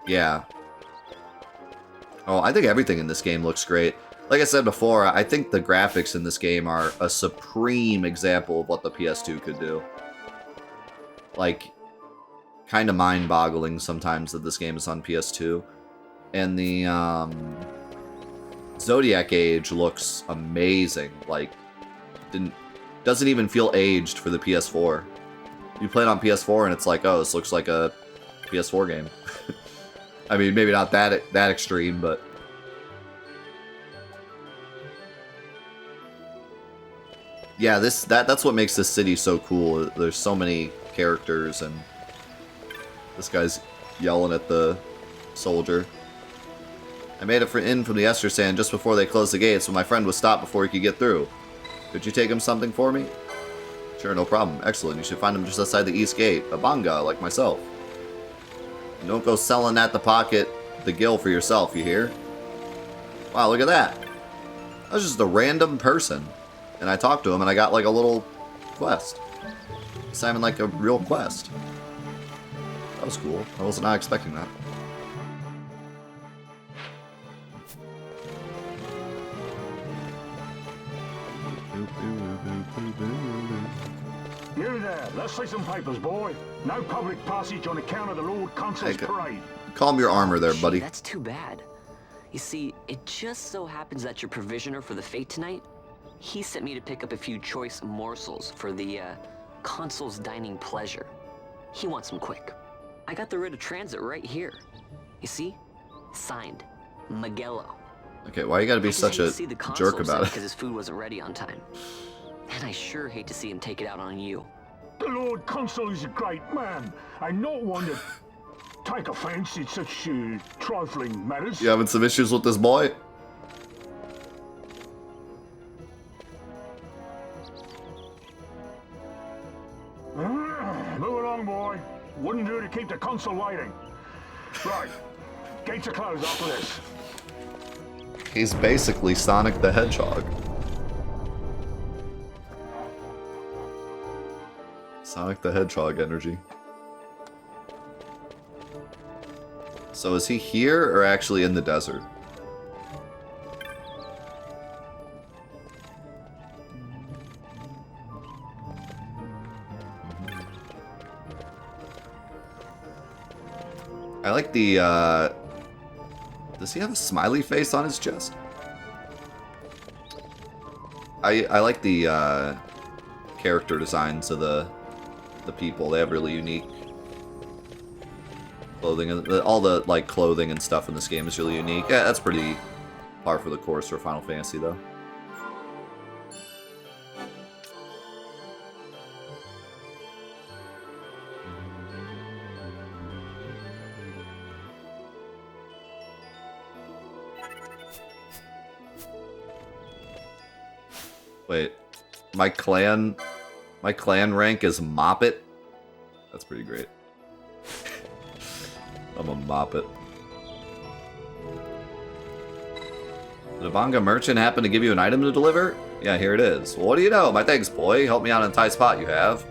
Yeah. Oh, I think everything in this game looks great. Like I said before, I think the graphics in this game are a supreme example of what the PS2 could do. Like, kind of mind-boggling sometimes that this game is on PS2. And the Zodiac Age looks amazing. Like, doesn't even feel aged for the PS4. You play it on PS4 and it's like, oh, this looks like a PS4 game. I mean, maybe not that extreme, but... Yeah, that's what makes this city so cool. There's so many characters, and this guy's yelling at the soldier. I made it in from the Ester Sand just before they closed the gates, so my friend was stopped before he could get through. Could you take him something for me? Sure, no problem. Excellent. You should find him just outside the east gate. A banga, like myself. And don't go selling at the pocket the gill for yourself, you hear? Wow, look at that. That was just a random person. And I talked to him, and I got, like, a little quest. It's not even, like, a real quest. That was cool. I was not expecting that. You there, let's see some papers, boy. No public passage on account of the Lord Consul's parade. Calm your armor there, buddy. That's too bad. You see, it just so happens that your provisioner for the fete tonight, he sent me to pick up a few choice morsels for the, Consul's dining pleasure. He wants them quick. I got the writ of transit right here. You see? Signed, Magello. Okay, why you gotta be such a jerk about it? Because his food wasn't ready on time. And I sure hate to see him take it out on you. The Lord Consul is a great man, and not one to take offense in such trifling matters. You having some issues with this boy? Move along, boy. Wouldn't do to keep the Consul waiting. Right. Gates are closed after this. He's basically Sonic the Hedgehog. Sonic the Hedgehog energy. So is he here or actually in the desert? I like the, does he have a smiley face on his chest? I like the, character designs of the people. They have really unique clothing. All the, like, clothing and stuff in this game is really unique. Yeah, that's pretty par for the course for Final Fantasy, though. Wait, my clan rank is Moppet? That's pretty great. I'm a Moppet. Did a Banga merchant happen to give you an item to deliver? Yeah, here it is. Well, what do you know? My thanks, boy. Help me out in a tight spot you have.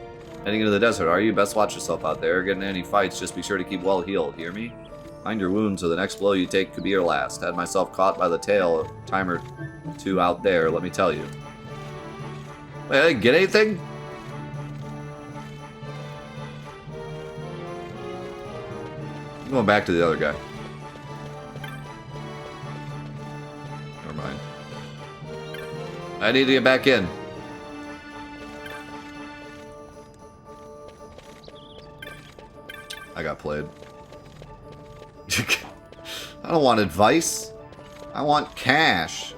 Heading into the desert, are you? Best watch yourself out there. Getting in any fights, just be sure to keep well healed, hear me? Mind your wounds, or the next blow you take could be your last. Had myself caught by the tail a time or two out there, let me tell you. Wait, I didn't get anything? I'm going back to the other guy. Never mind. I need to get back in. I got played. I don't want advice. I want cash.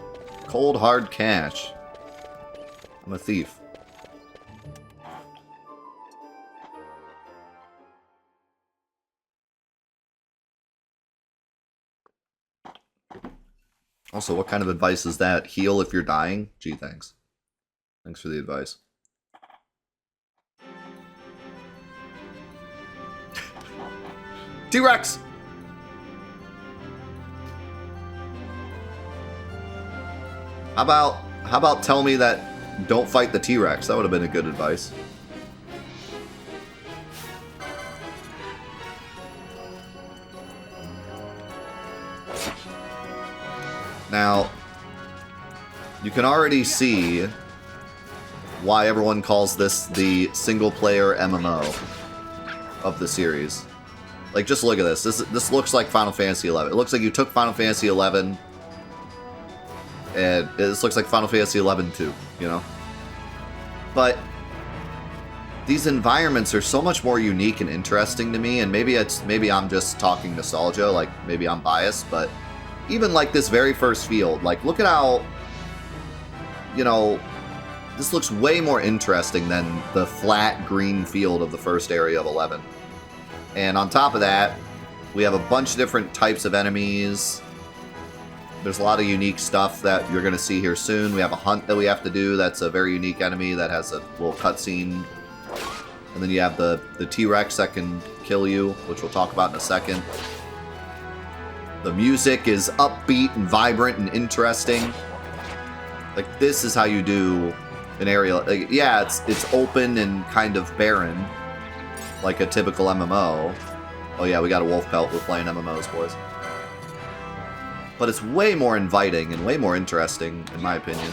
Cold, hard cash. I'm a thief. Also, what kind of advice is that? Heal if you're dying? Gee, thanks. Thanks for the advice. T-Rex! How about tell me that don't fight the T-Rex? That would have been a good advice. Now, you can already see why everyone calls this the single-player MMO of the series. Like, just look at this. This looks like Final Fantasy XI. It looks like you took Final Fantasy XI, and this looks like Final Fantasy XI 2, you know? But these environments are so much more unique and interesting to me, and maybe I'm just talking nostalgia, like maybe I'm biased, but even like this very first field, like look at how, you know, this looks way more interesting than the flat green field of the first area of 11. And on top of that, we have a bunch of different types of enemies. There's a lot of unique stuff that you're going to see here soon. We have a hunt that we have to do. That's a very unique enemy that has a little cutscene. And then you have the T-Rex that can kill you, which we'll talk about in a second. The music is upbeat and vibrant and interesting. Like, this is how you do an area. Like, yeah, it's open and kind of barren, like a typical MMO. Oh yeah, we got a wolf pelt. We're playing MMOs, boys. But it's way more inviting and way more interesting, in my opinion.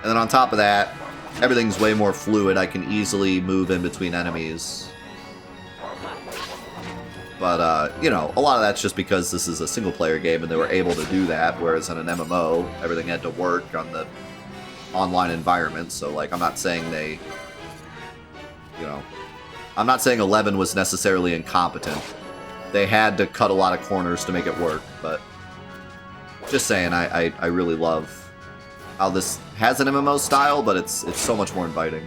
And then on top of that, everything's way more fluid. I can easily move in between enemies. But, you know, a lot of that's just because this is a single-player game and they were able to do that, whereas in an MMO, everything had to work on the online environment. So, like, I'm not saying they, you know, I'm not saying 11 was necessarily incompetent. They had to cut a lot of corners to make it work, but just saying, I really love how this has an MMO style, but it's so much more inviting.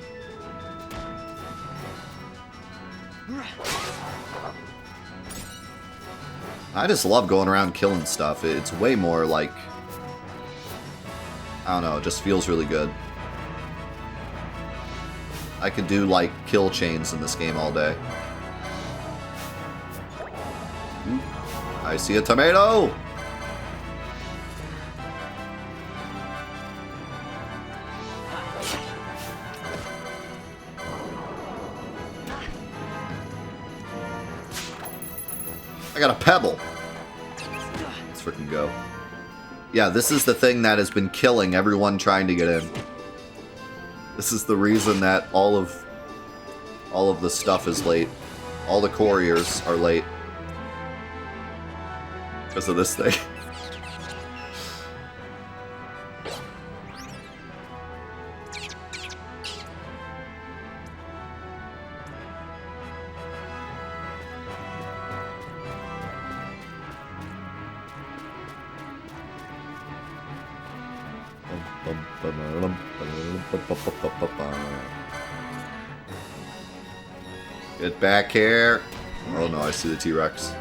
I just love going around killing stuff. It's way more like, I don't know, it just feels really good. I could do like kill chains in this game all day. Ooh, I see a tomato! I got a pebble. Let's freaking go. Yeah, this is the thing that has been killing everyone trying to get in. This is the reason that all of the stuff is late. All the couriers are late. Because of this thing. Get back here. Oh no, I see the T-Rex.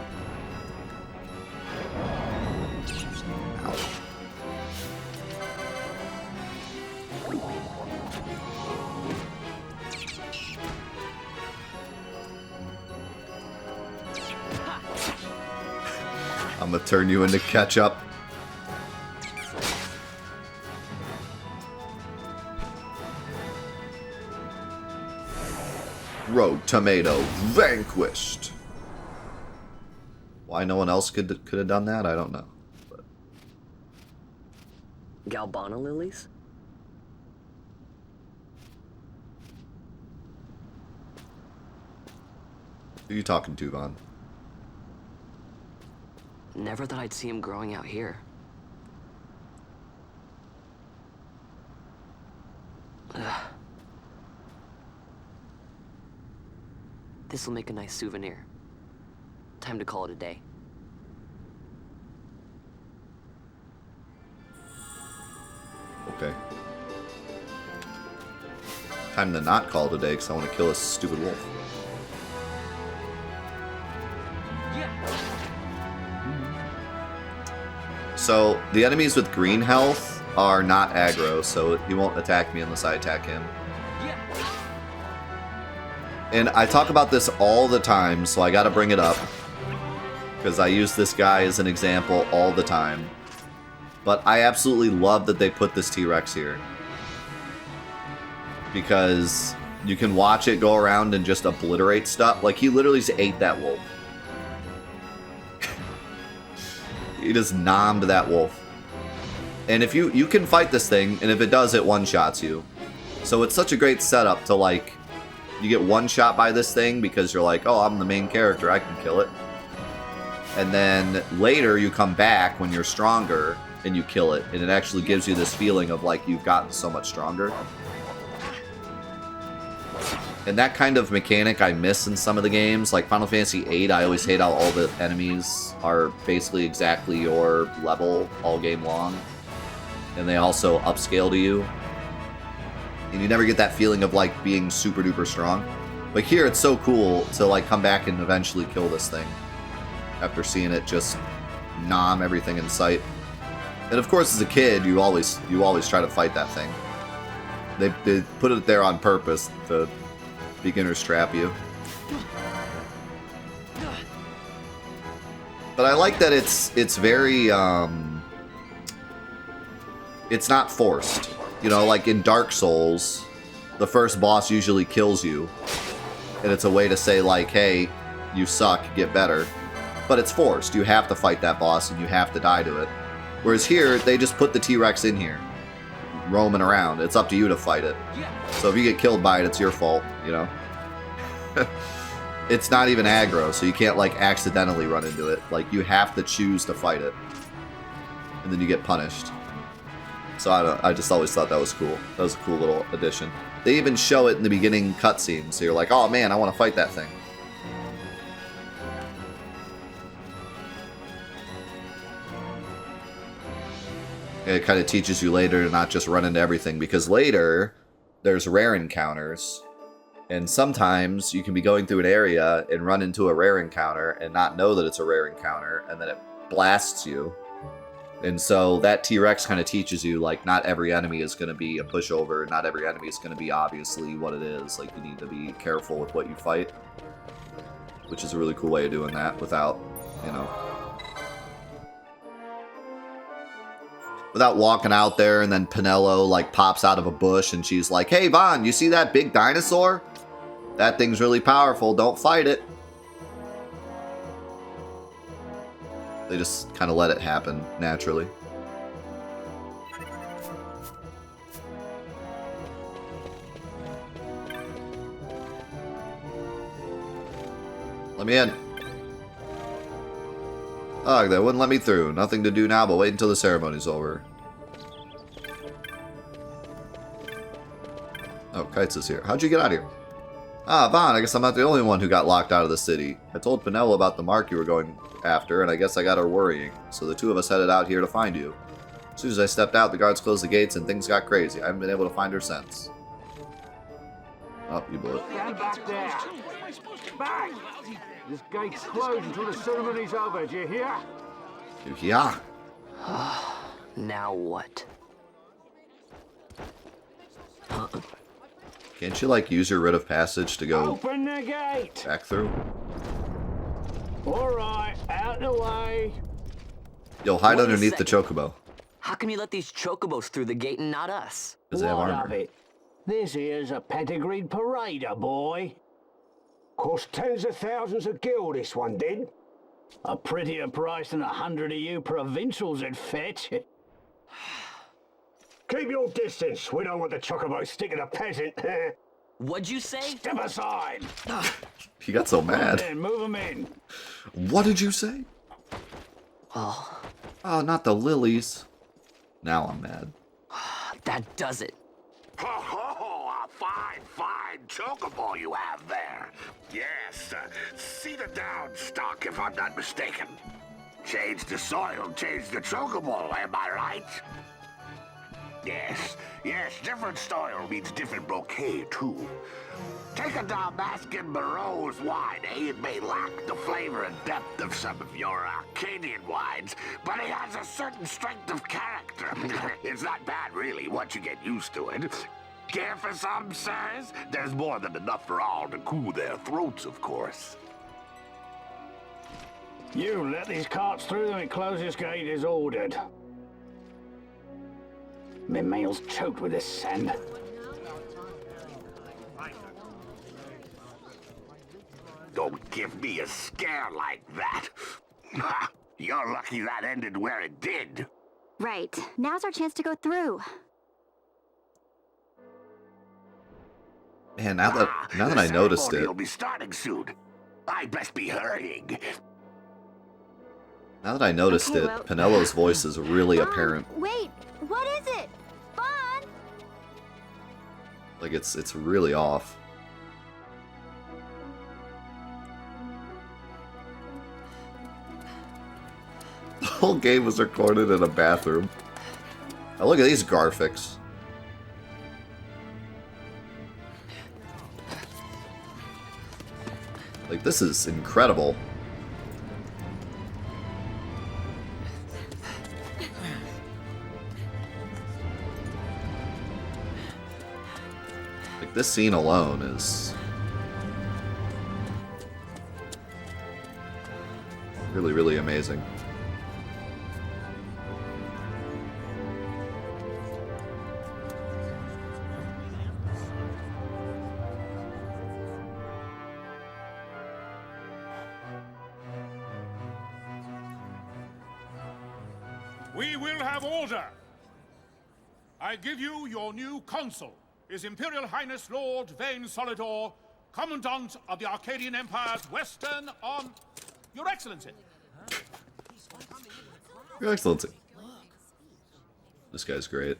Ow. I'm gonna turn you into ketchup. Rogue tomato vanquished. Why no one else could have done that, I don't know. But Galbana lilies? who are you talking to, Vaughn? Never thought I'd see him growing out here. Ugh. This'll make a nice souvenir. Time to call it a day. Okay. Time to not call it a day because I want to kill this stupid wolf. So, the enemies with green health are not aggro, so he won't attack me unless I attack him. And I talk about this all the time, so I gotta bring it up. Because I use this guy as an example all the time. But I absolutely love that they put this T-Rex here. Because you can watch it go around and just obliterate stuff. Like, he literally just ate that wolf. He just nommed that wolf. And if you can fight this thing, and if it does, it one-shots you. So it's such a great setup to, like, you get one shot by this thing because you're like, oh, I'm the main character, I can kill it. And then later you come back when you're stronger and you kill it. And it actually gives you this feeling of like you've gotten so much stronger. And that kind of mechanic I miss in some of the games. Like Final Fantasy VIII, I always hate how all the enemies are basically exactly your level all game long. And they also upscale to you. And you never get that feeling of like being super duper strong. But here it's so cool to like come back and eventually kill this thing after seeing it just nom everything in sight. And of course as a kid you always try to fight that thing. They put it there on purpose to beginners trap you. But I like that it's very it's not forced. You know, like in Dark Souls, the first boss usually kills you. And it's a way to say, like, hey, you suck, get better. But it's forced. You have to fight that boss and you have to die to it. Whereas here, they just put the T-Rex in here, roaming around. It's up to you to fight it. So if you get killed by it, it's your fault, you know? It's not even aggro, so you can't, like, accidentally run into it. Like, you have to choose to fight it. And then you get punished. So I just always thought that was cool. That was a cool little addition. They even show it in the beginning cutscene, so you're like, oh man, I want to fight that thing. And it kind of teaches you later to not just run into everything, because later there's rare encounters. And sometimes you can be going through an area and run into a rare encounter and not know that it's a rare encounter, and then it blasts you. And so that T-Rex kind of teaches you, like, not every enemy is going to be a pushover. Not every enemy is going to be obviously what it is. Like, you need to be careful with what you fight. Which is a really cool way of doing that without, you know... without walking out there and then Pinello, like, pops out of a bush and she's like, hey, Vaughn, you see that big dinosaur? That thing's really powerful. Don't fight it. They just kind of let it happen naturally. Let me in. Oh, they wouldn't let me through. Nothing to do now but wait until the ceremony's over. Oh, Kites is here. How'd you get out of here? Ah, Vaughn, I guess I'm not the only one who got locked out of the city. I told Pinello about the mark you were going after, and I guess I got her worrying. So the two of us headed out here to find you. As soon as I stepped out, the guards closed the gates and things got crazy. I haven't been able to find her since. Oh, you blew it. Stand back there. Back! This gate's closed until the ceremony's over, do you hear? You hear? Now what? Can't you, like, use your writ of passage to go Open the gate! back through? Alright, out the way. You'll hide Wait a underneath the second. chocobo. How come you let these chocobos through the gate and not us? Because they have What armor. of it? This here's a pedigreed parader, boy. Cost tens of thousands of gil, this one did. A prettier price than 100 of you provincials would fetch. Keep your distance. We don't want the chocobo sticking a peasant. What'd you say? Step aside. He got so mad. Then move 'em in. What did you say? Well, Oh, not the lilies. Now I'm mad. that does it. Ho, ho, ho, a fine chocobo you have there. Yes, cedar down stock if I'm not mistaken. Change the soil, change the chocobo, am I right? Yes, different soil means different bouquet, too. Take a Damascus Barreau's wine, eh? It may lack the flavor and depth of some of your Arcadian wines, but it has a certain strength of character. It's not bad, really, once you get used to it. Care for some, sirs? There's more than enough for all to cool their throats, of course. You let these carts through and closest gate is ordered. My mail's choked with this sand. Don't give me a scare like that. Ha! You're lucky that ended where it did. Right. Now's our chance to go through. Man, now that I noticed it, Will be starting soon. I best be hurrying. now that I noticed Okay, it, well- Penello's voice is really apparent. Wait, what is it? Fawn? Like it's really off. The whole game was recorded in a bathroom. Now look at these graphics. Like, this is incredible. Like, this scene alone is really, really amazing. We will have order. I give you your new consul, His Imperial Highness Lord Vane Solidor, Commandant of the Arcadian Empire's Western on... Your Excellency. Your Excellency. This guy's great.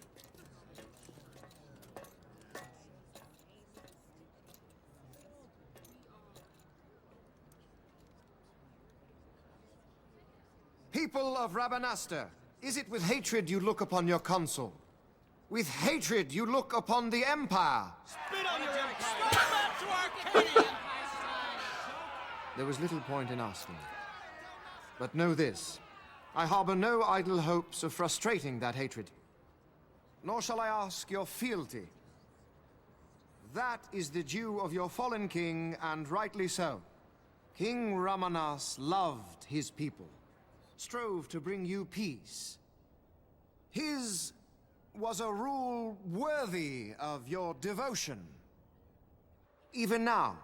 People of Rabanastre, is it with hatred you look upon your consul? With hatred you look upon the Empire? Spit on your empire! Go back to Arcadia! There was little point in asking. But know this, I harbor no idle hopes of frustrating that hatred. Nor shall I ask your fealty. That is the due of your fallen king, and rightly so. King Ramanas loved his people, strove to bring you peace. His was a rule worthy of your devotion. Even now,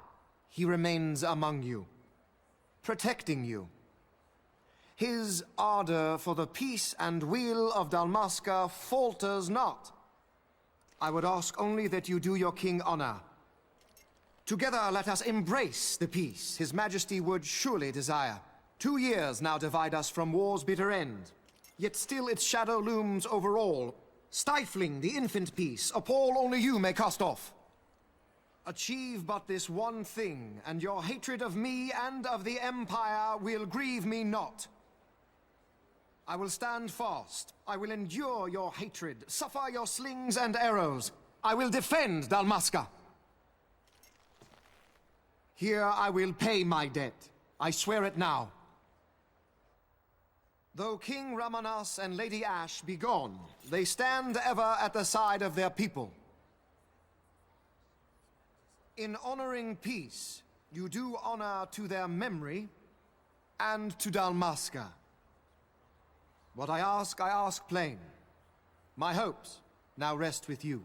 he remains among you, protecting you. His ardor for the peace and weal of Dalmasca falters not. I would ask only that you do your king honor. Together let us embrace the peace His Majesty would surely desire. 2 years now divide us from war's bitter end, yet still its shadow looms over all, stifling the infant peace a pall only you may cast off. Achieve but this one thing, and your hatred of me and of the Empire will grieve me not. I will stand fast. I will endure your hatred, suffer your slings and arrows. I will defend Dalmasca. Here I will pay my debt. I swear it now. Though King Ramanas and Lady Ash be gone, they stand ever at the side of their people. In honoring peace, you do honor to their memory and to Dalmasca. What I ask plain. My hopes now rest with you.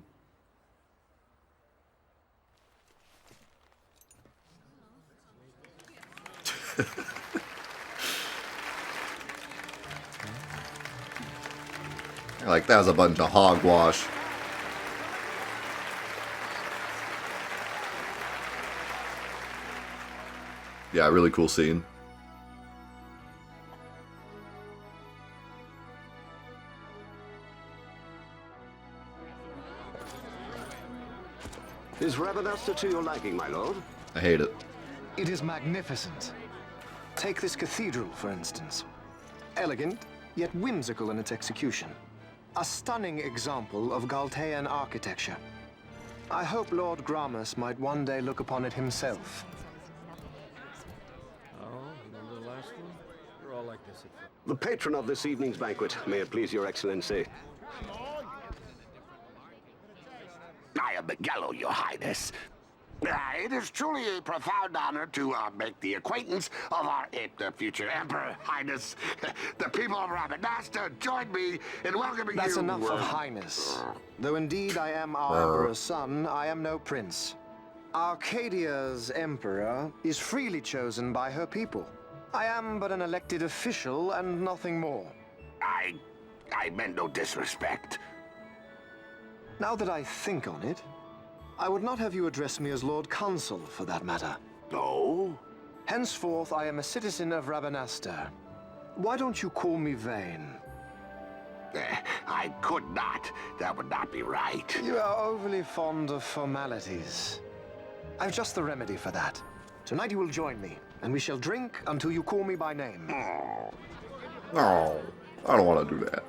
Like, that was a bunch of hogwash. Yeah, really cool scene. Is Rabanastre to your liking, my lord? I hate it. It is magnificent. Take this cathedral, for instance. Elegant, yet whimsical in its execution. A stunning example of Galtean architecture. I hope Lord Gramus might one day look upon it himself. The patron of this evening's banquet, may it please your excellency. I am Miguelo, your highness. It is truly a profound honor to make the acquaintance of our future emperor, highness. The people of Rabanastre join me in welcoming you. That's enough of highness. Though indeed I am our emperor's son, I am no prince. Arcadia's emperor is freely chosen by her people. I am but an elected official and nothing more. I meant no disrespect. Now that I think on it, I would not have you address me as Lord Consul, for that matter. No? Henceforth, I am a citizen of Rabanastre. Why don't you call me Vane? I could not. That would not be right. You are overly fond of formalities. I've just the remedy for that. Tonight you will join me, and we shall drink until you call me by name. No, I don't want to do that.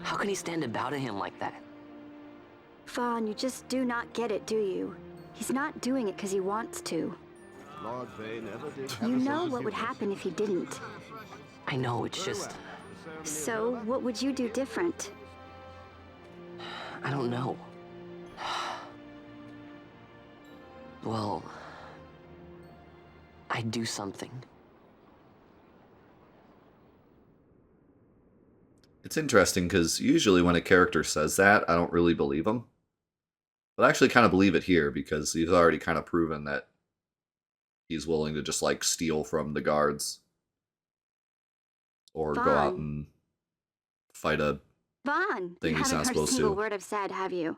How can he stand about him like that? Vaughn, you just do not get it, do you? He's not doing it because he wants to. Lord Vane ever did You know what would happen if he didn't. I know, it's just... So, what would you do different? I don't know. Well... I'd do something. It's interesting because usually when a character says that, I don't really believe them. But I actually kind of believe it here because he's already kind of proven that he's willing to just like steal from the guards. Or go out and fight a Vaughn, thing you he's haven't not heard a supposed single to. word I've said, have you?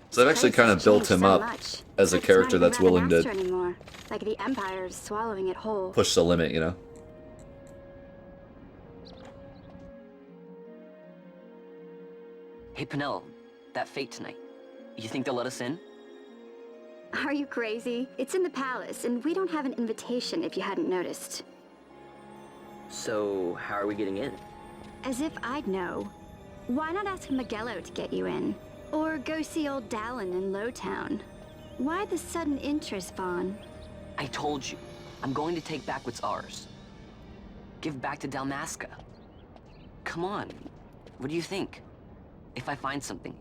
So I've actually kind of built him up as a character that's willing to anymore. Like the Empire's swallowing it whole. push the limit, you know? Hey, Penel, that fate tonight. You think they'll let us in? Are you crazy? It's in the palace, and we don't have an invitation if you hadn't noticed. So, how are we getting in? As if I'd know. Why not ask Magello to get you in? Or go see old Dallin in Lowtown? Why the sudden interest, Vaughn? I told you, I'm going to take back what's ours. Give back to Dalmasca. Come on, what do you think? If I find something,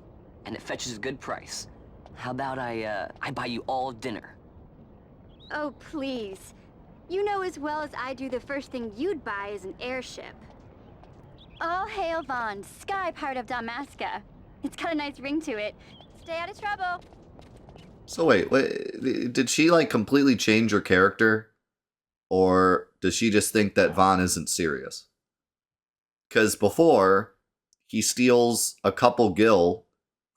and it fetches a good price, how about I buy you all dinner? Oh, please. You know as well as I do the first thing you'd buy is an airship. All hail Vaughn, sky part of Dalmasca. It's got a nice ring to it. Stay out of trouble. So wait, did she like completely change her character? Or does she just think that Vaughn isn't serious? Because before, he steals a couple gil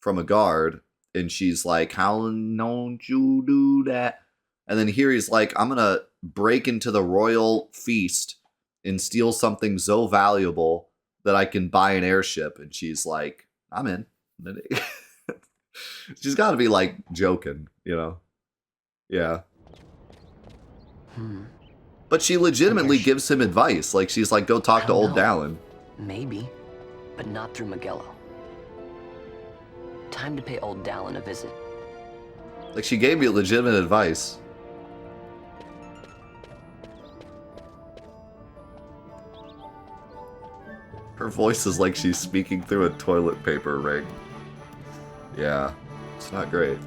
from a guard, and she's like, how don't you do that? And then here he's like, I'm gonna break into the royal feast and steal something so valuable that I can buy an airship. And she's like, I'm in. She's got to be like joking, you know? Yeah. But she legitimately gives him advice. Like, she's like, go talk to old Dallin. Maybe, but not through Magello. Time to pay old Dallin a visit. Like, she gave me legitimate advice. Her voice is like she's speaking through a toilet paper ring. Yeah, it's not great.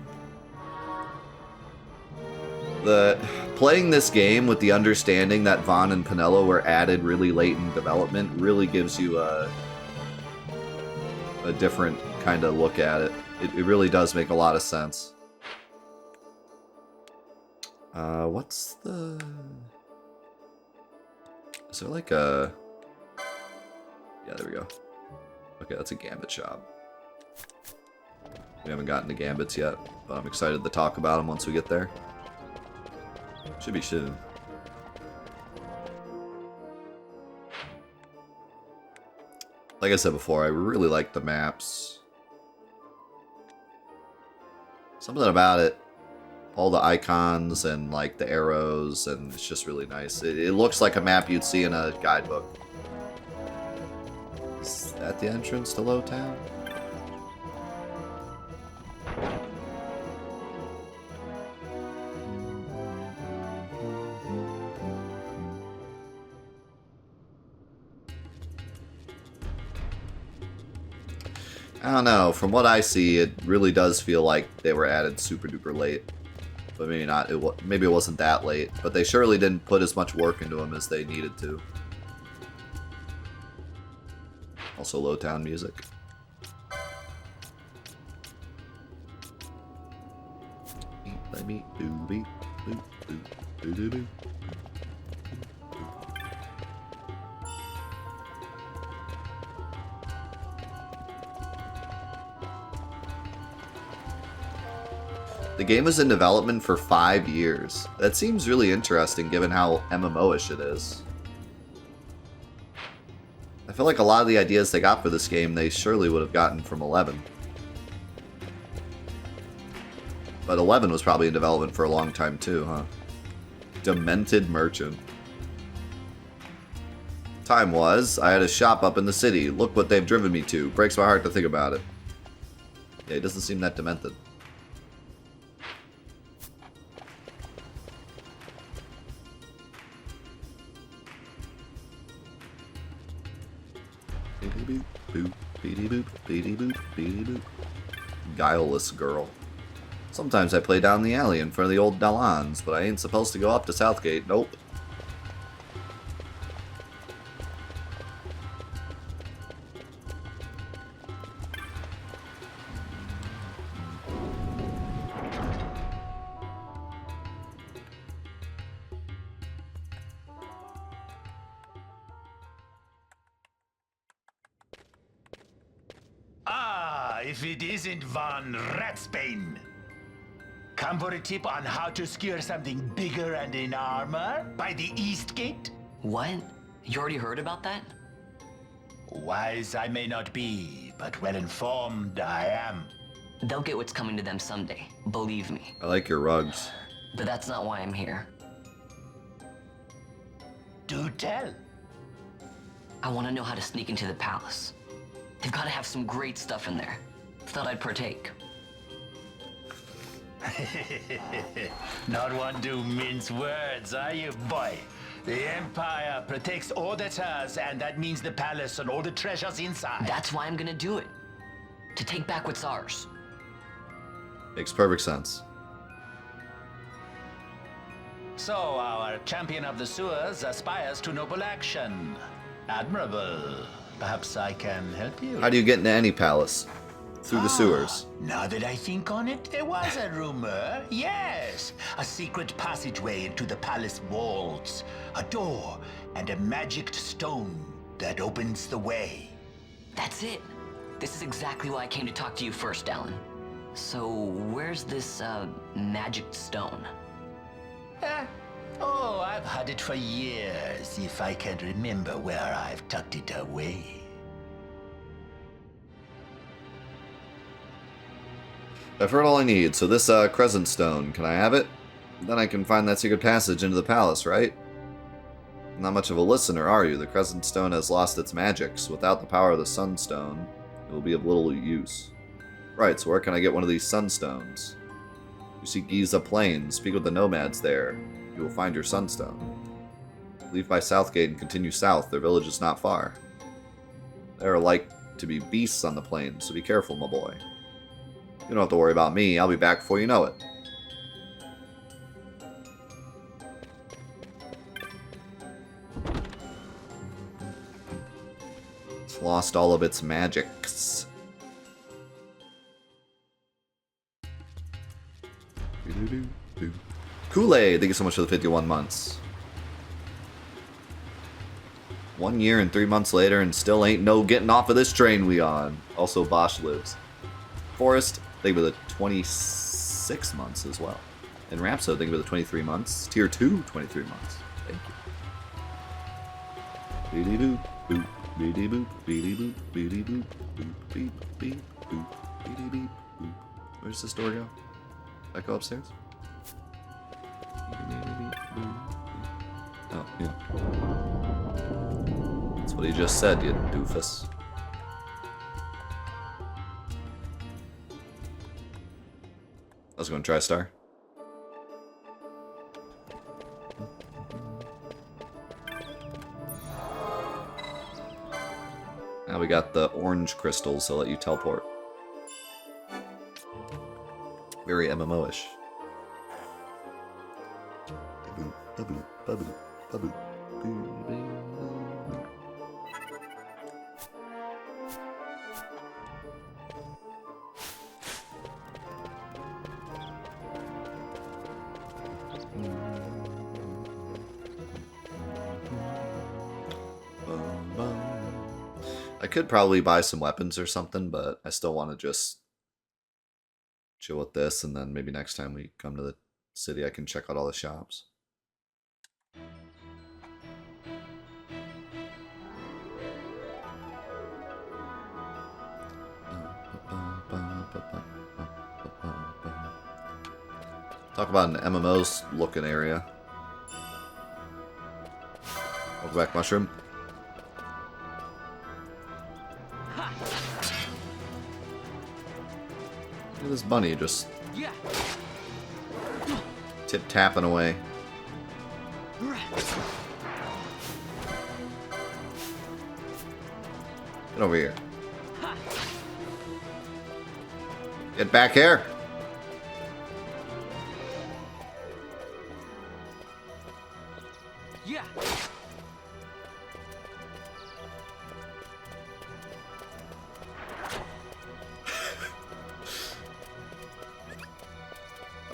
Playing this game with the understanding that Vaughn and Penelo were added really late in development really gives you a different kind of look at it. It really does make a lot of sense. What's the... Is there like a... Yeah, there we go. Okay, that's a Gambit shop. We haven't gotten to Gambits yet, but I'm excited to talk about them once we get there. Should be soon. Like I said before, I really like the maps. Something about it. All the icons and like the arrows, and it's just really nice. It looks like a map you'd see in a guidebook. Is that the entrance to Lowtown? I don't know. From what I see, it really does feel like they were added super duper late. But maybe not. Maybe it wasn't that late. But they surely didn't put as much work into them as they needed to. Also, Lowtown music. me doobie boop boop doo doo boo. The game was in development for 5 years. That seems really interesting given how MMO-ish it is. I feel like a lot of the ideas they got for this game they surely would have gotten from 11. But 11 was probably in development for a long time too, huh? Demented Merchant. Time was, I had a shop up in the city. Look what they've driven me to. Breaks my heart to think about it. Yeah, he doesn't seem that demented. Guileless girl. Sometimes I play down the alley in front of the old Dalans, but I ain't supposed to go up to Southgate. Nope. If it isn't Von Ratsbane. Come for a tip on how to secure something bigger and in armor by the East Gate? What? You already heard about that? Wise I may not be, but well informed I am. They'll get what's coming to them someday, believe me. I like your rugs. But that's not why I'm here. Do tell. I want to know how to sneak into the palace. They've got to have some great stuff in there. Thought I'd partake. Not one to mince words, are you, boy? The Empire protects all that's hers, and that means the palace and all the treasures inside. That's why I'm gonna do it. To take back what's ours. Makes perfect sense. So, our champion of the sewers aspires to noble action. Admirable. Perhaps I can help you? How do you get into any palace? Through the sewers. Now that I think on it, there was a rumor. Yes, a secret passageway into the palace walls. A door and a magic stone that opens the way. That's it. This is exactly why I came to talk to you first, Alan. So, where's this, magic stone? Oh, I've had it for years, if I can remember where I've tucked it away. I've heard all I need, so this crescent stone, can I have it? Then I can find that secret passage into the palace, right? Not much of a listener, are you? The crescent stone has lost its magics. Without the power of the sunstone, it will be of little use. Right, so where can I get one of these sunstones? You see Giza Plains, speak with the nomads there. You will find your sunstone. Leave by Southgate and continue south, their village is not far. There are like to be beasts on the plains, so be careful, my boy. You don't have to worry about me, I'll be back before you know it. It's lost all of its magics. Kool-Aid, thank you so much for the 51 months. 1 year and 3 months later and still ain't no getting off of this train we on. Also Bosch lives. Forrest, thank you for the 26 months as well. And Rhapsody, thank you for the 23 months. Tier 2, 23 months. Thank you. Beady boop, boop, beady boop, beady boop, beady boop, boop, beep, beep, boop, beady beep, boop. Where's this door go? I go upstairs? Oh, yeah. That's what he just said, you doofus. I was going to try Star. Now we got the orange crystals, so let you teleport. Very MMO-ish. I could probably buy some weapons or something, but I still want to just chill with this, and then maybe next time we come to the city I can check out all the shops. Talk about an MMO's looking area. Welcome back, Mushroom. Look at this bunny just tip-tapping away. Get over here. Get back here. Yeah.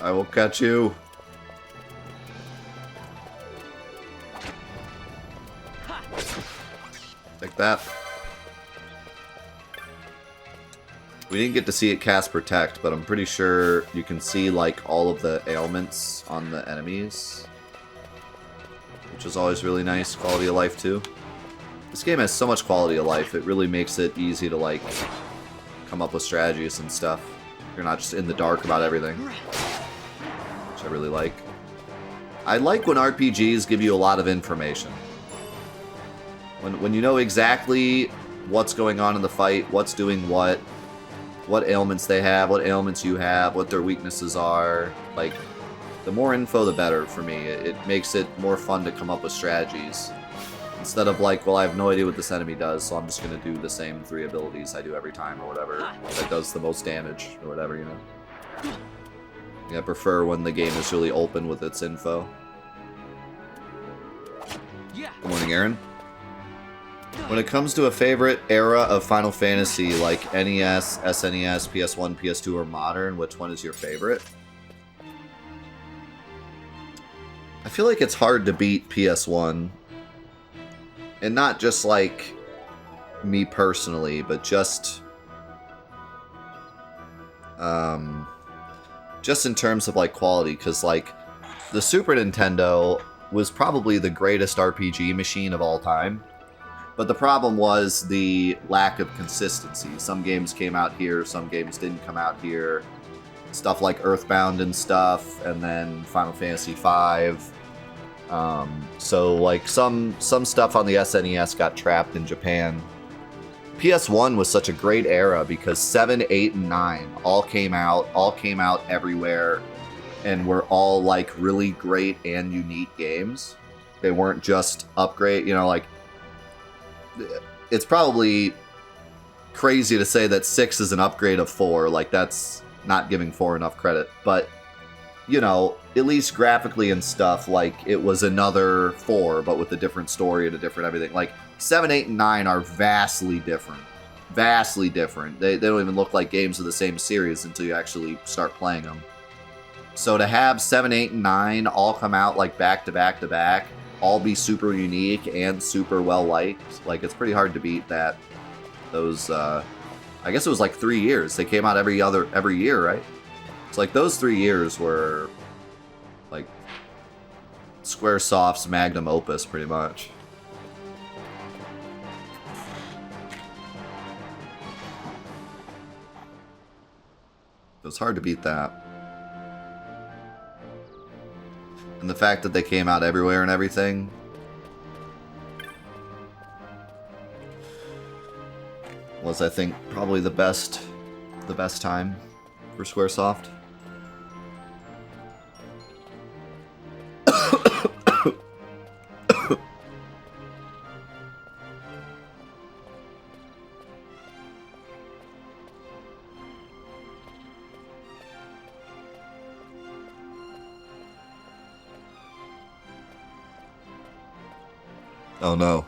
I will catch you. Take that. We didn't get to see it cast Protect, but I'm pretty sure you can see like all of the ailments on the enemies, which is always really nice. Quality of life too. This game has so much quality of life, it really makes it easy to like come up with strategies and stuff. You're not just in the dark about everything, which I really like. I like when RPGs give you a lot of information. When you know exactly what's going on in the fight, what's doing what ailments they have, what ailments you have, what their weaknesses are. Like, the more info, the better for me. It makes it more fun to come up with strategies. Instead of like, well, I have no idea what this enemy does, so I'm just going to do the same 3 abilities I do every time or whatever. That does the most damage or whatever, you know. Yeah, I prefer when the game is really open with its info. Good morning, Aaron. When it comes to a favorite era of Final Fantasy, like NES, SNES, PS1, PS2, or Modern, which one is your favorite? I feel like it's hard to beat PS1. And not just like me personally, but just in terms of like quality, because like the Super Nintendo was probably the greatest RPG machine of all time. But the problem was the lack of consistency. Some games came out here, some games didn't come out here. Stuff like Earthbound and stuff, and then Final Fantasy V. So like some stuff on the SNES got trapped in Japan. PS1 was such a great era because 7, 8, and 9 all came out everywhere, and were all like really great and unique games. They weren't just upgrade, you know, like it's probably crazy to say that 6 is an upgrade of 4. Like, that's not giving 4 enough credit. But, you know, at least graphically and stuff, like, it was another 4, but with a different story and a different everything. Like, 7, 8, and 9 are vastly different. Vastly different. They don't even look like games of the same series until you actually start playing them. So to have 7, 8, and 9 all come out, like, back to back to back, all be super unique and super well liked. Like, it's pretty hard to beat that. Those, I guess it was like 3 years. They came out every year, right? It's like those 3 years were like Squaresoft's magnum opus, pretty much. It was hard to beat that. And the fact that they came out everywhere and everything was, I think, probably the best time for Squaresoft. Oh no.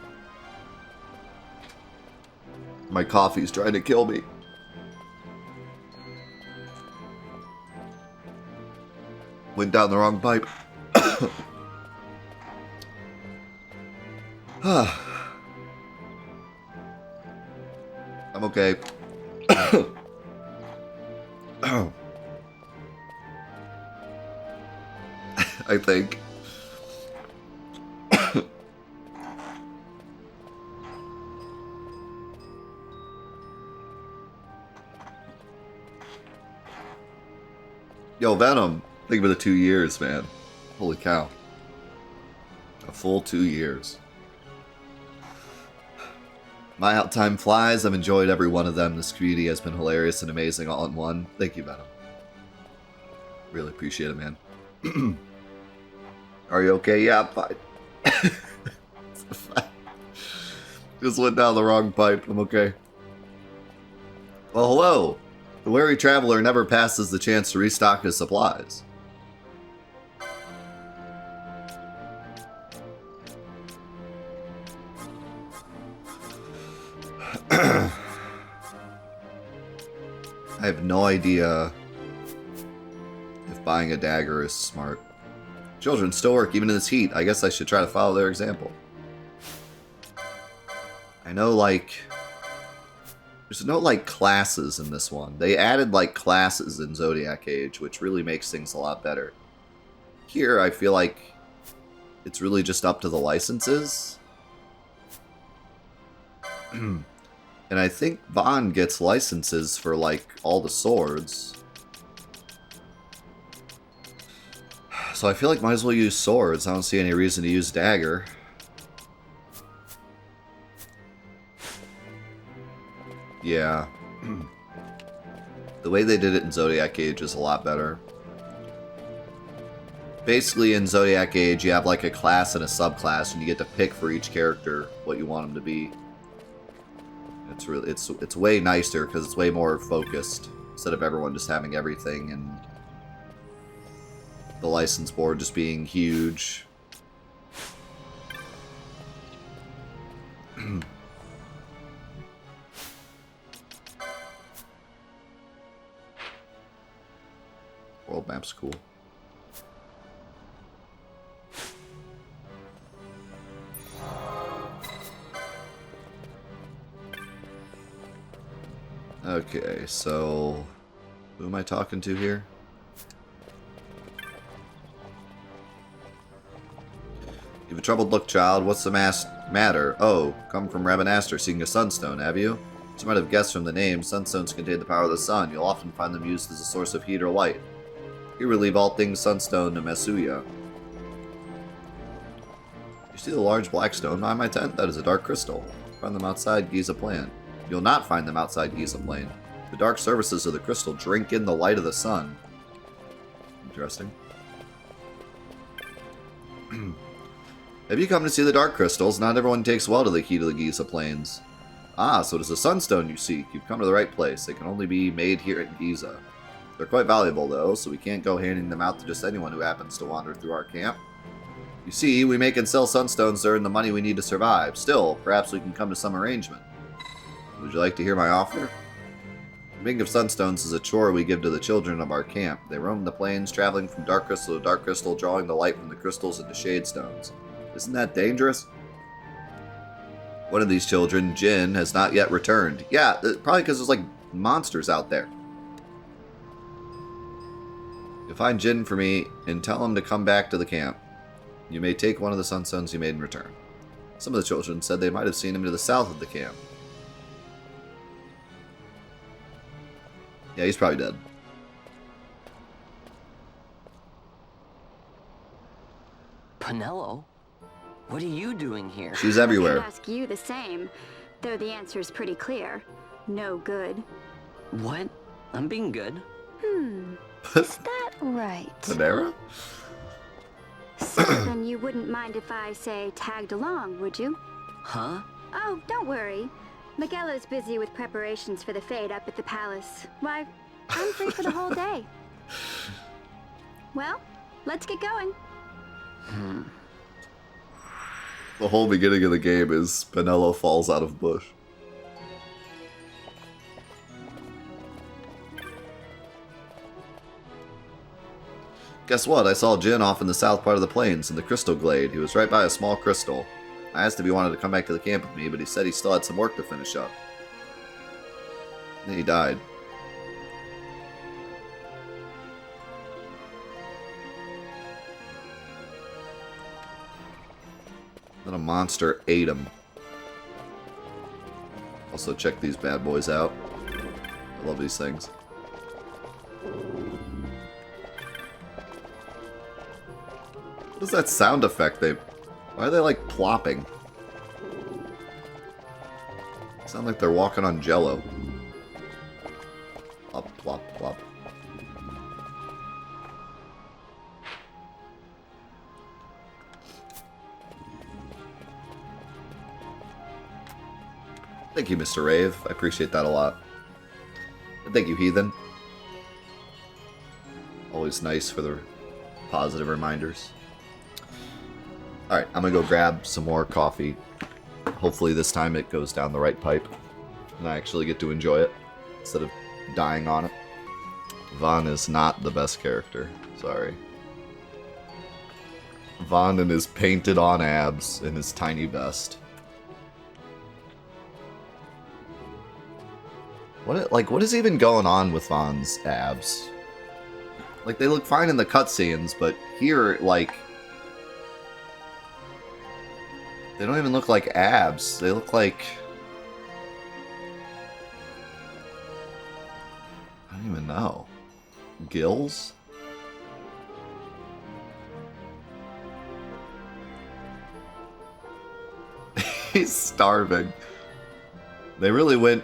My coffee's trying to kill me. Went down the wrong pipe. I'm okay. I think. Yo, Venom. Think of the 2 years, man. Holy cow. A full 2 years. My out time flies. I've enjoyed every one of them. This community has been hilarious and amazing all in one. Thank you, Venom. Really appreciate it, man. Are you okay? Yeah, I'm fine. Just went down the wrong pipe. I'm okay. Well, hello. The wary traveler never passes the chance to restock his supplies. I have no idea if buying a dagger is smart. Children still work even in this heat. I guess I should try to follow their example. I know, like, there's no, like, classes in this one. They added, like, classes in Zodiac Age, which really makes things a lot better. Here, I feel like it's really just up to the licenses. And I think Vaughn gets licenses for, like, all the swords. So I feel like might as well use swords. I don't see any reason to use dagger. Yeah. The way they did it in Zodiac Age is a lot better. Basically, in Zodiac Age, you have like a class and a subclass, and you get to pick for each character what you want them to be. It's really it's way nicer because it's way more focused instead of everyone just having everything and the license board just being huge. World map's cool. Okay, so who am I talking to here? You have a troubled look, child. What's the matter? Oh, come from Rabanastre seeking a sunstone, have you? As you might have guessed from the name, sunstones contain the power of the sun. You'll often find them used as a source of heat or light. Here we leave all things sunstone to Masuya. You see the large black stone behind my tent? That is a dark crystal. Find them outside Giza Plain. You'll not find them outside Giza Plain. The dark surfaces of the crystal drink in the light of the sun. Interesting. Have you come to see the dark crystals? Not everyone takes well to the heat of the Giza Plains. Ah, so it is a sunstone you seek. You've come to the right place. They can only be made here in Giza. They're quite valuable, though, so we can't go handing them out to just anyone who happens to wander through our camp. You see, we make and sell sunstones to earn the money we need to survive. Still, perhaps we can come to some arrangement. Would you like to hear my offer? The making of sunstones is a chore we give to the children of our camp. They roam the plains, traveling from dark crystal to dark crystal, drawing the light from the crystals into shade stones. Isn't that dangerous? One of these children, Jin, has not yet returned. Yeah, probably because there's like monsters out there. You find Jin for me and tell him to come back to the camp. You may take one of the sunstones you made in return. Some of the children said they might have seen him to the south of the camp. Yeah, he's probably dead. Penelo? What are you doing here? She's everywhere. I ask you the same, though the answer is pretty clear. No good. What? I'm being good. Is that right? Panera? So then you wouldn't mind if I, say, tagged along, would you? Huh? Oh, don't worry. Miguelo's busy with preparations for the fete up at the palace. Why, I'm free for the whole day. Well, let's get going. The whole beginning of the game is Penelo falls out of bush. Guess what? I saw Jin off in the south part of the plains in the crystal glade. He was right by a small crystal. I asked if he wanted to come back to the camp with me, but he said he still had some work to finish up. Then he died. Then a monster ate him. Also check these bad boys out. I love these things. What is that sound effect? Why are they like plopping? Sound like they're walking on jello. Plop, plop, plop. Thank you, Mr. Rave. I appreciate that a lot. And thank you, Heathen. Always nice for the positive reminders. Alright, I'm gonna go grab some more coffee. Hopefully this time it goes down the right pipe. And I actually get to enjoy it instead of dying on it. Vaughn is not the best character. Sorry. Vaughn and his painted on abs and his tiny vest. What is even going on with Vaughn's abs? Like, they look fine in the cutscenes, but here, like... They don't even look like abs. They look like... I don't even know. Gills? He's starving. They really went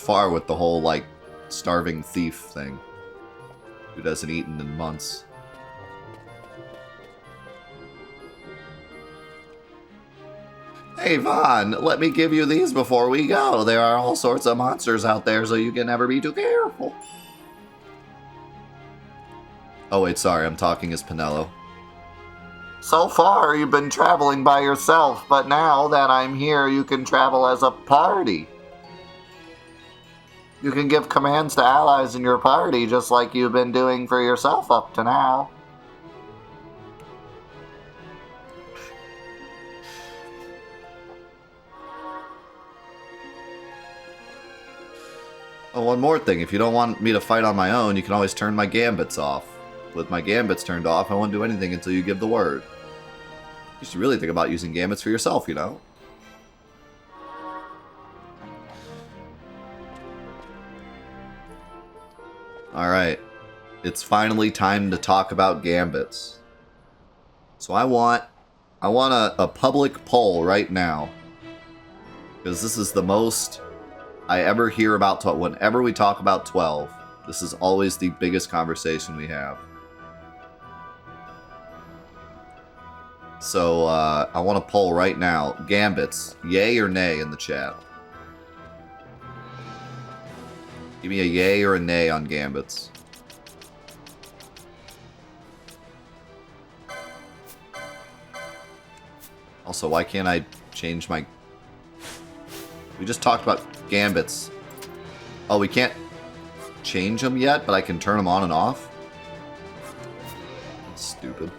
far with the whole, like, starving thief thing. Dude hasn't eaten in months. Hey, Vaughn, let me give you these before we go. There are all sorts of monsters out there, so you can never be too careful. Oh, wait, sorry, I'm talking as Pinello. So far, you've been traveling by yourself, but now that I'm here, you can travel as a party. You can give commands to allies in your party, just like you've been doing for yourself up to now. Oh, one more thing. If you don't want me to fight on my own, you can always turn my gambits off. With my gambits turned off, I won't do anything until you give the word. You should really think about using gambits for yourself, you know? Alright. It's finally time to talk about gambits. So I want a public poll right now. Because this is the most I ever hear about. Whenever we talk about 12, this is always the biggest conversation we have. So, I want to poll right now. Gambits, yay or nay in the chat. Give me a yay or a nay on gambits. Also, why can't I change my... We just talked about gambits. Oh, we can't change them yet, but I can turn them on and off? That's stupid.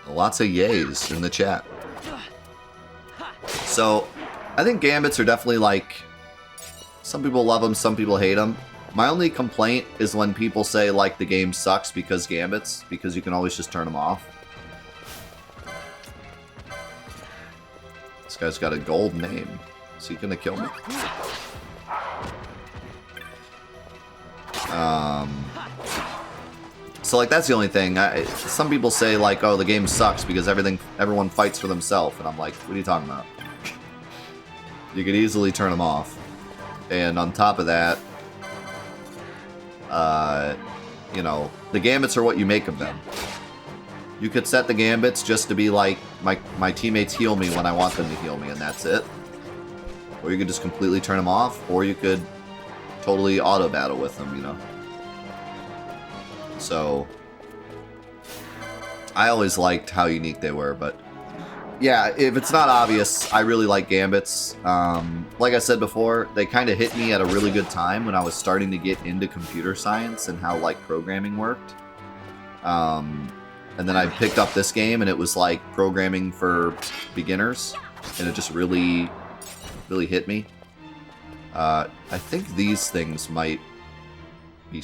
Lots of yays in the chat. So, I think gambits are definitely like... Some people love them, some people hate them. My only complaint is when people say, like, the game sucks because gambits, because you can always just turn them off. This guy's got a gold name. Is he gonna kill me? So, like, that's the only thing. Some people say, like, oh, the game sucks because everyone fights for themselves. And I'm like, what are you talking about? You could easily turn them off. And on top of that, you know, the gambits are what you make of them. You could set the gambits just to be like, my teammates heal me when I want them to heal me, and that's it. Or you could just completely turn them off, or you could totally auto-battle with them, you know. So, I always liked how unique they were, but yeah, if it's not obvious, I really like gambits. Like I said before, they kind of hit me at a really good time when I was starting to get into computer science and how, like, programming worked. And then I picked up this game, and it was like programming for beginners, and it just really, really hit me. I think these things might be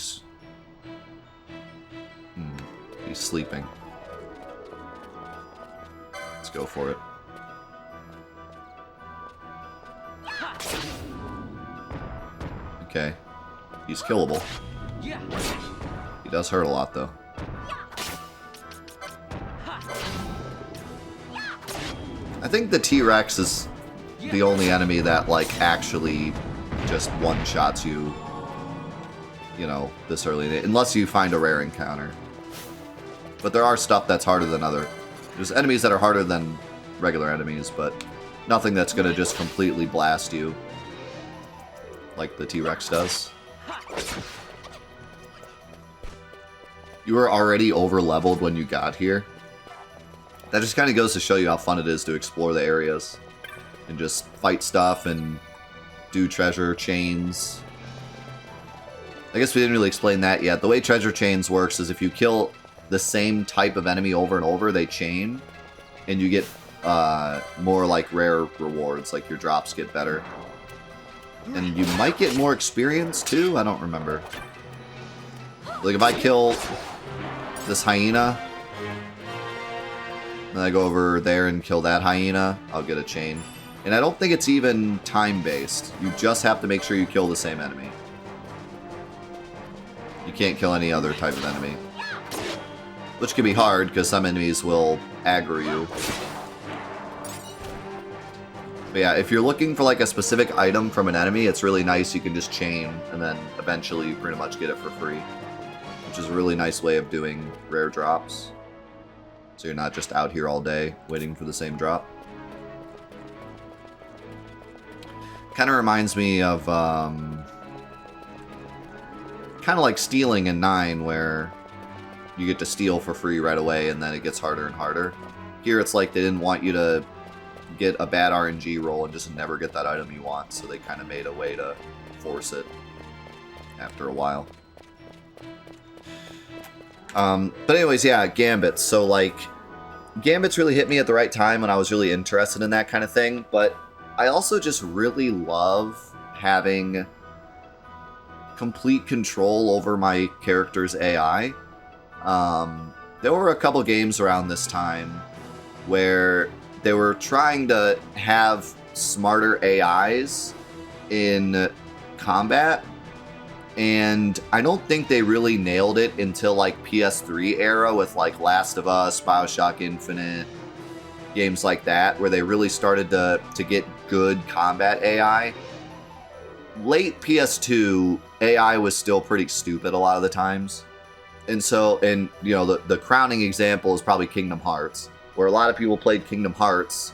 sleeping. Let's go for it. Okay. He's killable. He does hurt a lot, though. I think the T-Rex is the only enemy that, like, actually just one-shots you, you know, this early. Unless you find a rare encounter. But there are stuff that's harder than other. There's enemies that are harder than regular enemies, but nothing that's going to just completely blast you like the T-Rex does. You were already over-leveled when you got here. That just kind of goes to show you how fun it is to explore the areas and just fight stuff and do treasure chains. I guess we didn't really explain that yet. The way treasure chains works is if you kill the same type of enemy over and over, they chain, and you get more like rare rewards, like your drops get better. And you might get more experience too, I don't remember. Like if I kill this hyena, then I go over there and kill that hyena, I'll get a chain. And I don't think it's even time-based. You just have to make sure you kill the same enemy. You can't kill any other type of enemy. Which can be hard, because some enemies will aggro you. But yeah, if you're looking for like a specific item from an enemy, it's really nice. You can just chain, and then eventually you pretty much get it for free. Which is a really nice way of doing rare drops. So you're not just out here all day waiting for the same drop. Kind of reminds me of, kind of like stealing in 9, where you get to steal for free right away, and then it gets harder and harder. Here it's like they didn't want you to get a bad RNG roll and just never get that item you want, so they kind of made a way to force it after a while. But anyways, yeah, Gambits. So, like, Gambits really hit me at the right time when I was really interested in that kind of thing, but I also just really love having complete control over my character's AI. There were a couple games around this time where they were trying to have smarter AIs in combat, and I don't think they really nailed it until like PS3 era with like Last of Us, BioShock Infinite, games like that, where they really started to get good combat AI. Late PS2, AI was still pretty stupid a lot of the times. And so, and you know, the crowning example is probably Kingdom Hearts, where a lot of people played Kingdom Hearts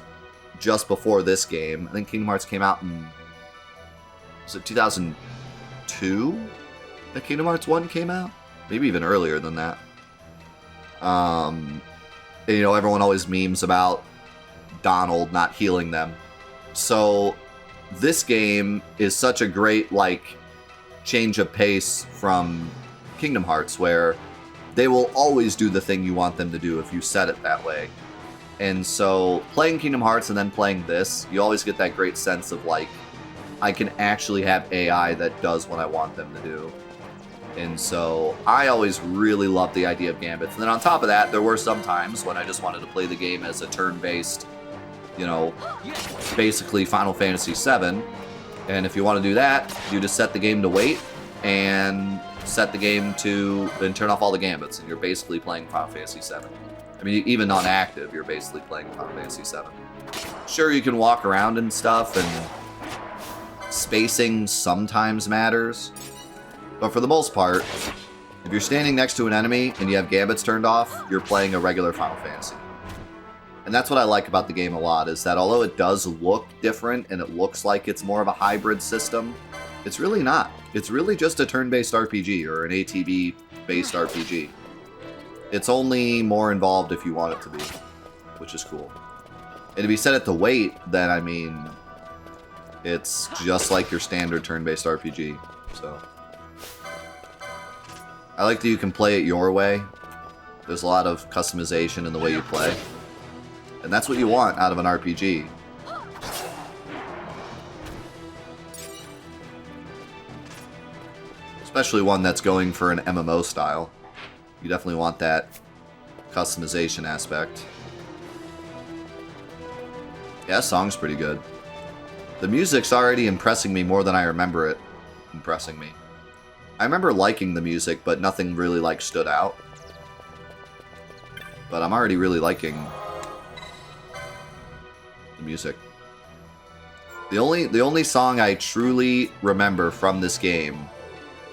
just before this game. I think Kingdom Hearts came out in, was it 2002 that Kingdom Hearts 1 came out? Maybe even earlier than that. And, you know, everyone always memes about Donald not healing them. So this game is such a great, like, change of pace from Kingdom Hearts, where they will always do the thing you want them to do if you set it that way. And so playing Kingdom Hearts and then playing this, you always get that great sense of like, I can actually have AI that does what I want them to do. And so I always really loved the idea of Gambits. And then on top of that, there were some times when I just wanted to play the game as a turn-based, you know, basically Final Fantasy VII. And if you want to do that, you just set the game to wait and set the game to then turn off all the gambits, and you're basically playing Final Fantasy VII. I mean, even on active, you're basically playing Final Fantasy VII. Sure, you can walk around and stuff, and spacing sometimes matters, but for the most part, if you're standing next to an enemy and you have gambits turned off, you're playing a regular Final Fantasy. And that's what I like about the game a lot, is that although it does look different and it looks like it's more of a hybrid system, it's really not. It's really just a turn-based RPG or an ATB-based RPG. It's only more involved if you want it to be, which is cool. And if you set it to wait, then, I mean, it's just like your standard turn-based RPG, so. I like that you can play it your way. There's a lot of customization in the way you play. And that's what you want out of an RPG. Especially one that's going for an MMO style. You definitely want that customization aspect. Yeah, that song's pretty good. The music's already impressing me more than I remember it impressing me. I remember liking the music, but nothing really like stood out. But I'm already really liking the music. The only song I truly remember from this game,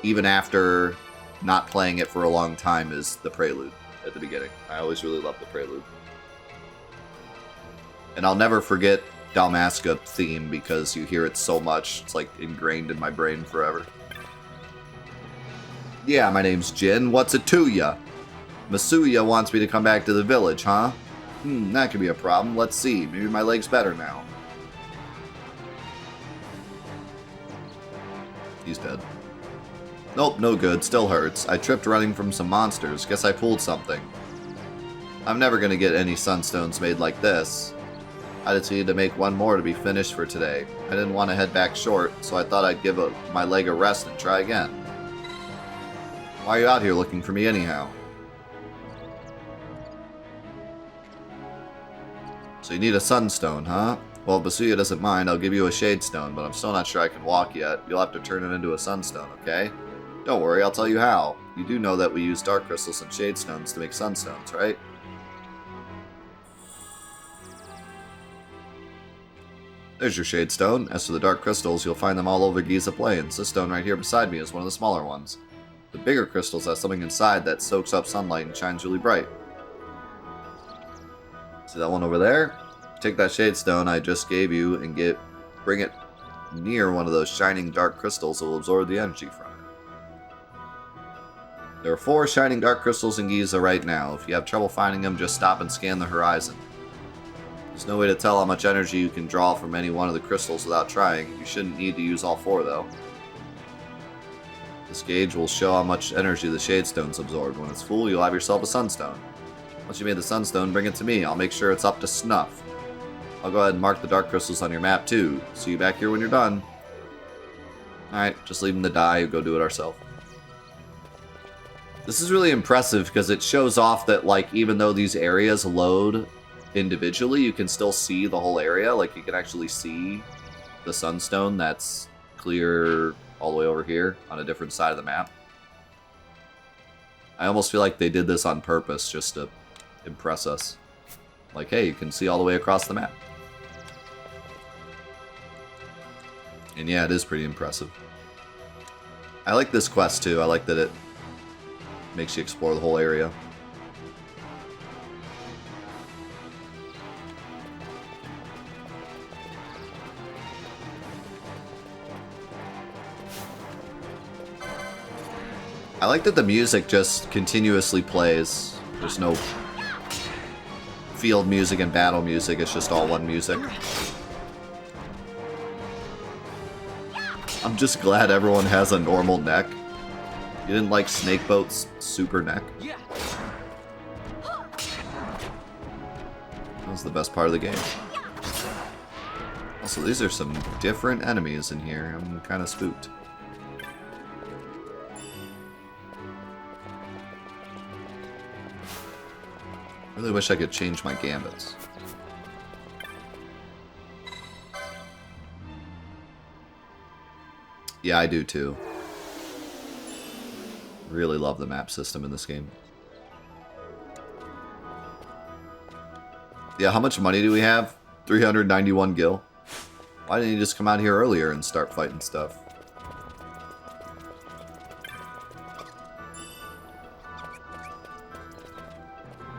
even after not playing it for a long time, is the prelude at the beginning. I always really loved the prelude. And I'll never forget Dalmasca theme because you hear it so much. It's like ingrained in my brain forever. Yeah, my name's Jin. What's it to ya? Masuya wants me to come back to the village, huh? That could be a problem. Let's see. Maybe my leg's better now. He's dead. Nope, no good. Still hurts. I tripped running from some monsters. Guess I pulled something. I'm never gonna get any sunstones made like this. I just needed to make one more to be finished for today. I didn't want to head back short, so I thought I'd give my leg a rest and try again. Why are you out here looking for me anyhow? So you need a sunstone, huh? Well, if Basuya doesn't mind, I'll give you a shade stone, but I'm still not sure I can walk yet. You'll have to turn it into a sunstone, okay? Don't worry, I'll tell you how. You do know that we use dark crystals and shade stones to make sunstones, right? There's your shade stone. As for the dark crystals, you'll find them all over Giza Plains. This stone right here beside me is one of the smaller ones. The bigger crystals have something inside that soaks up sunlight and shines really bright. See that one over there? Take that shade stone I just gave you and bring it near one of those shining dark crystals that will absorb the energy from it. There are 4 shining dark crystals in Giza right now. If you have trouble finding them, just stop and scan the horizon. There's no way to tell how much energy you can draw from any one of the crystals without trying. You shouldn't need to use all 4 though. This gauge will show how much energy the shade stone's absorbed. When it's full, you'll have yourself a sunstone. Once you made the sunstone, bring it to me. I'll make sure it's up to snuff. I'll go ahead and mark the dark crystals on your map too. See you back here when you're done. Alright, just leave them to die. Go do it ourselves. This is really impressive because it shows off that, like, even though these areas load individually, you can still see the whole area. Like, you can actually see the sunstone that's clear all the way over here on a different side of the map. I almost feel like they did this on purpose just to impress us. Like, hey, you can see all the way across the map. And yeah, it is pretty impressive. I like this quest too. I like that it makes you explore the whole area. I like that the music just continuously plays. There's no field music and battle music, it's just all one music. I'm just glad everyone has a normal neck. You didn't like Snakeboat's super neck? That was the best part of the game. Also, these are some different enemies in here. I'm kind of spooked. I really wish I could change my gambits. Yeah, I do too. Really love the map system in this game. Yeah, how much money do we have? 391 gil. Why didn't you just come out here earlier and start fighting stuff?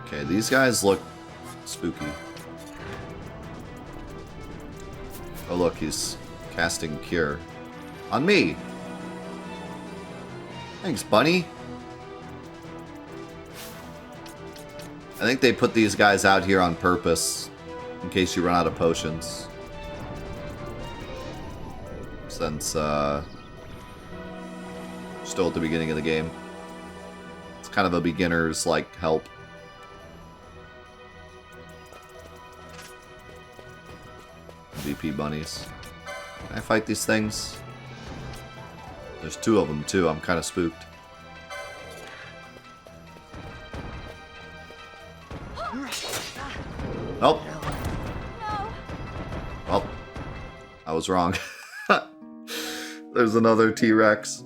Okay, these guys look spooky. Oh look, he's casting Cure. On me! Thanks, bunny! I think they put these guys out here on purpose, in case you run out of potions. Since, still at the beginning of the game. It's kind of a beginner's, like, help VP bunnies. Can I fight these things? There's 2 of them too. I'm kind of spooked. Nope. Well, I was wrong. There's another T-Rex.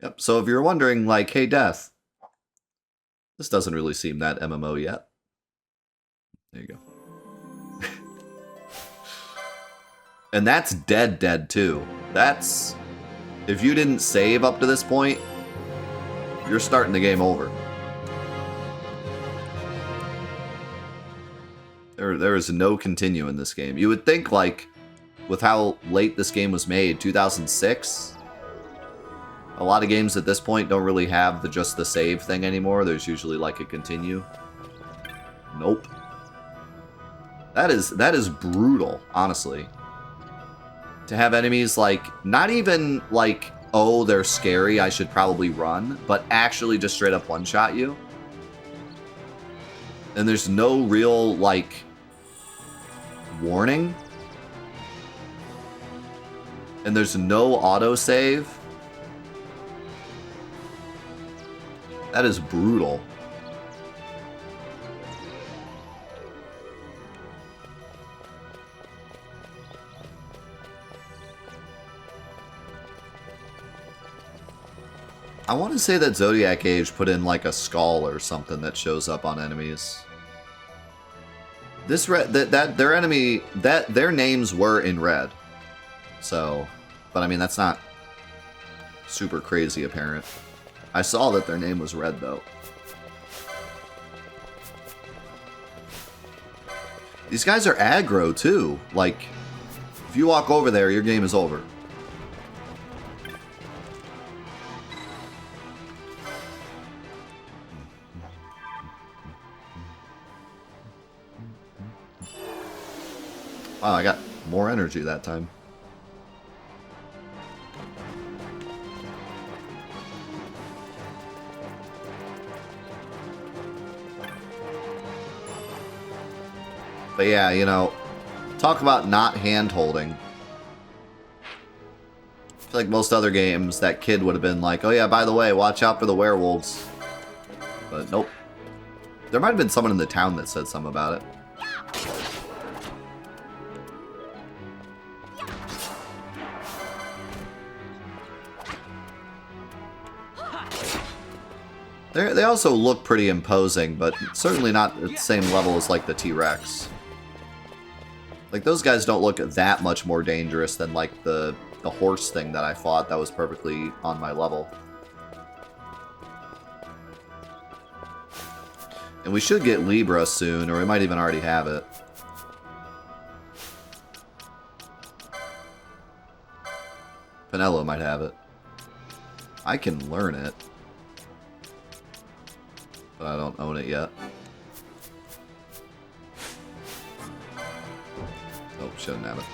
Yep, so if you're wondering, like, hey, Death, this doesn't really seem that MMO yet. There you go. And that's dead too. That's... If you didn't save up to this point, you're starting the game over. There is no continue in this game. You would think, like, with how late this game was made, 2006, a lot of games at this point don't really have just the save thing anymore. There's usually, like, a continue. Nope. That is brutal, honestly. To have enemies, like, not even, like, oh, they're scary, I should probably run, but actually just straight up one-shot you. And there's no real, like, warning. And there's no autosave. That is brutal. I want to say that Zodiac Age put in like a skull or something that shows up on enemies. This their enemy their names were in red. So, but I mean that's not super crazy apparent. I saw that their name was red though. These guys are aggro too. Like, if you walk over there, your game is over. Wow, I got more energy that time. But yeah, you know, talk about not hand-holding. I feel like most other games, that kid would have been like, oh yeah, by the way, watch out for the werewolves. But nope. There might have been someone in the town that said something about it. They also look pretty imposing, but certainly not at the same level as like the T-Rex. Like those guys don't look that much more dangerous than like the horse thing that I fought that was perfectly on my level. And we should get Libra soon, or we might even already have it. Pinello might have it. I can learn it. But I don't own it yet. Oh, shouldn't have it.